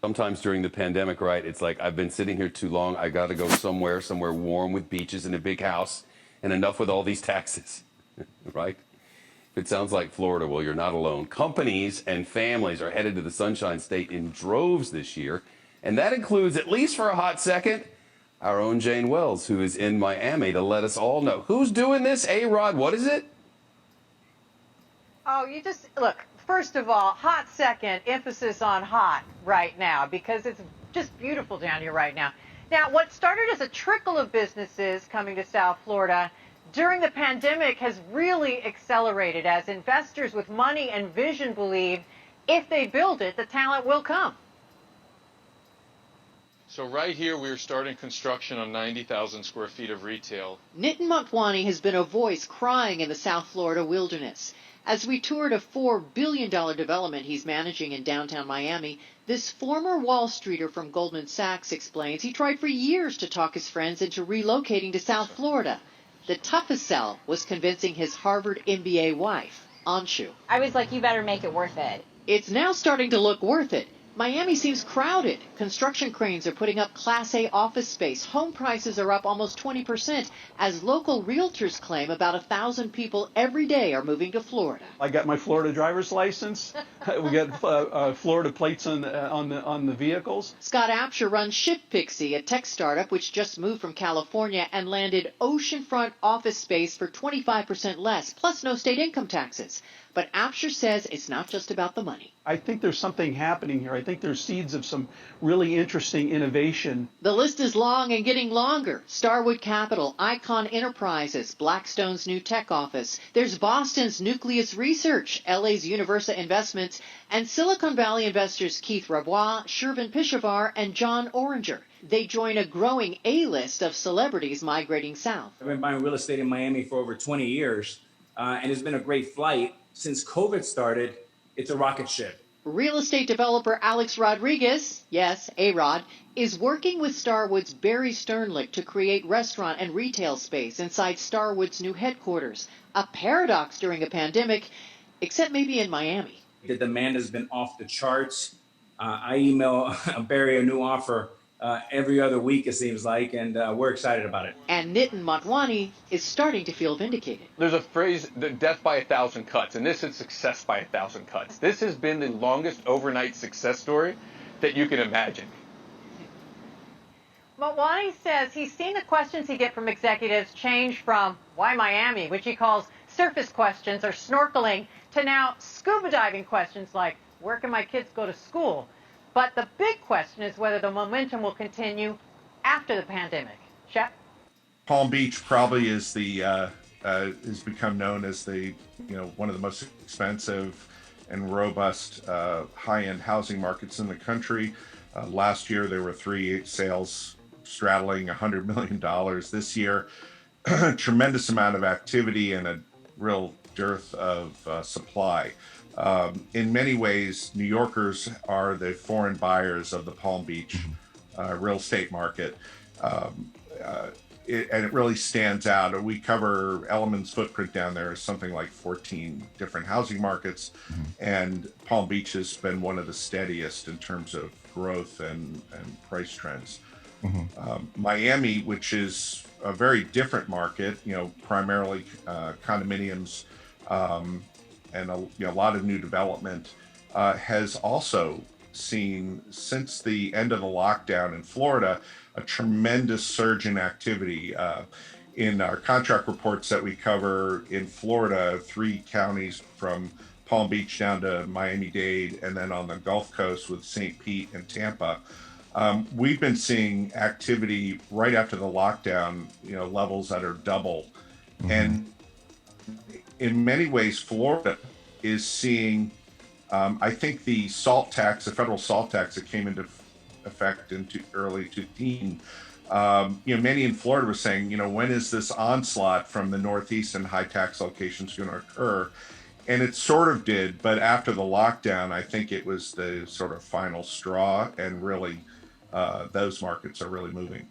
Sometimes during the pandemic, right, it's like, I've been sitting here too long. I got to go somewhere warm with beaches and a big house, and enough with all these taxes, right? If it sounds like Florida, well, you're not alone. Companies and families are headed to the Sunshine State in droves this year, and that includes, at least for a hot second, our own Jane Wells, who is in Miami to let us all know. Who's doing this? A-Rod, what is it? Oh, you just, look, first of all, hot second, emphasis on hot right now, because it's just beautiful down here right now. Now, what started as a trickle of businesses coming to South Florida during the pandemic has really accelerated as investors with money and vision believe if they build it, the talent will come. So right here, we're starting construction on 90,000 square feet of retail. Nitin Motwani has been a voice crying in the South Florida wilderness. As we toured a $4 billion development he's managing in downtown Miami, this former Wall Streeter from Goldman Sachs explains he tried for years to talk his friends into relocating to South Florida. The toughest sell was convincing his Harvard MBA wife, Anshu. I was like, you better make it worth it. It's now starting to look worth it. Miami seems crowded. Construction cranes are putting up Class A office space. Home prices are up almost 20% as local realtors claim about 1,000 people every day are moving to Florida. I got my Florida driver's license. We got Florida plates on the vehicles. Scott Apsher runs Shift Pixie, a tech startup which just moved from California and landed oceanfront office space for 25% less, plus no state income taxes. But Apsher says it's not just about the money. I think there's something happening here. I think there's seeds of some really interesting innovation. The list is long and getting longer. Starwood Capital, Icon Enterprises, Blackstone's new tech office. There's Boston's Nucleus Research, LA's Universa Investments, and Silicon Valley investors Keith Rabois, Shervin Pishavar, and John Oringer. They join a growing A-list of celebrities migrating south. I've been buying real estate in Miami for over 20 years, and it's been a great flight. Since COVID started, it's a rocket ship. Real estate developer Alex Rodriguez, yes, A-Rod, is working with Starwood's Barry Sternlicht to create restaurant and retail space inside Starwood's new headquarters. A paradox during a pandemic, except maybe in Miami. The demand has been off the charts. I email Barry a new offer every other week, it seems like, and we're excited about it. And Nitin Motwani is starting to feel vindicated. There's a phrase, death by 1,000 cuts, and this is success by 1,000 cuts. This has been the longest overnight success story that you can imagine. Motwani says he's seen the questions he gets from executives change from why Miami, which he calls surface questions or snorkeling, to now scuba diving questions like where can my kids go to school? But the big question is whether the momentum will continue after the pandemic. Shep? Palm Beach probably is has become known as one of the most expensive and robust high-end housing markets in the country. Last year there were 3 sales straddling $100 million. This year, tremendous amount of activity and a real dearth of supply. In many ways, New Yorkers are the foreign buyers of the Palm Beach real estate market. And it really stands out. We cover Element's footprint down there is something like 14 different housing markets, and Palm Beach has been one of the steadiest in terms of growth and price trends. Miami, which is a very different market, primarily condominiums, and a lot of new development, has also seen, since the end of the lockdown in Florida, a tremendous surge in activity. In our contract reports that we cover in Florida, 3 counties from Palm Beach down to Miami-Dade, and then on the Gulf Coast with St. Pete and Tampa, we've been seeing activity right after the lockdown, levels that are double. And in many ways, Florida is seeing, I think the federal salt tax that came into effect in early 2015, many in Florida were saying, when is this onslaught from the Northeast and high tax locations going to occur? And it sort of did, but after the lockdown, I think it was the sort of final straw, and really those markets are really moving.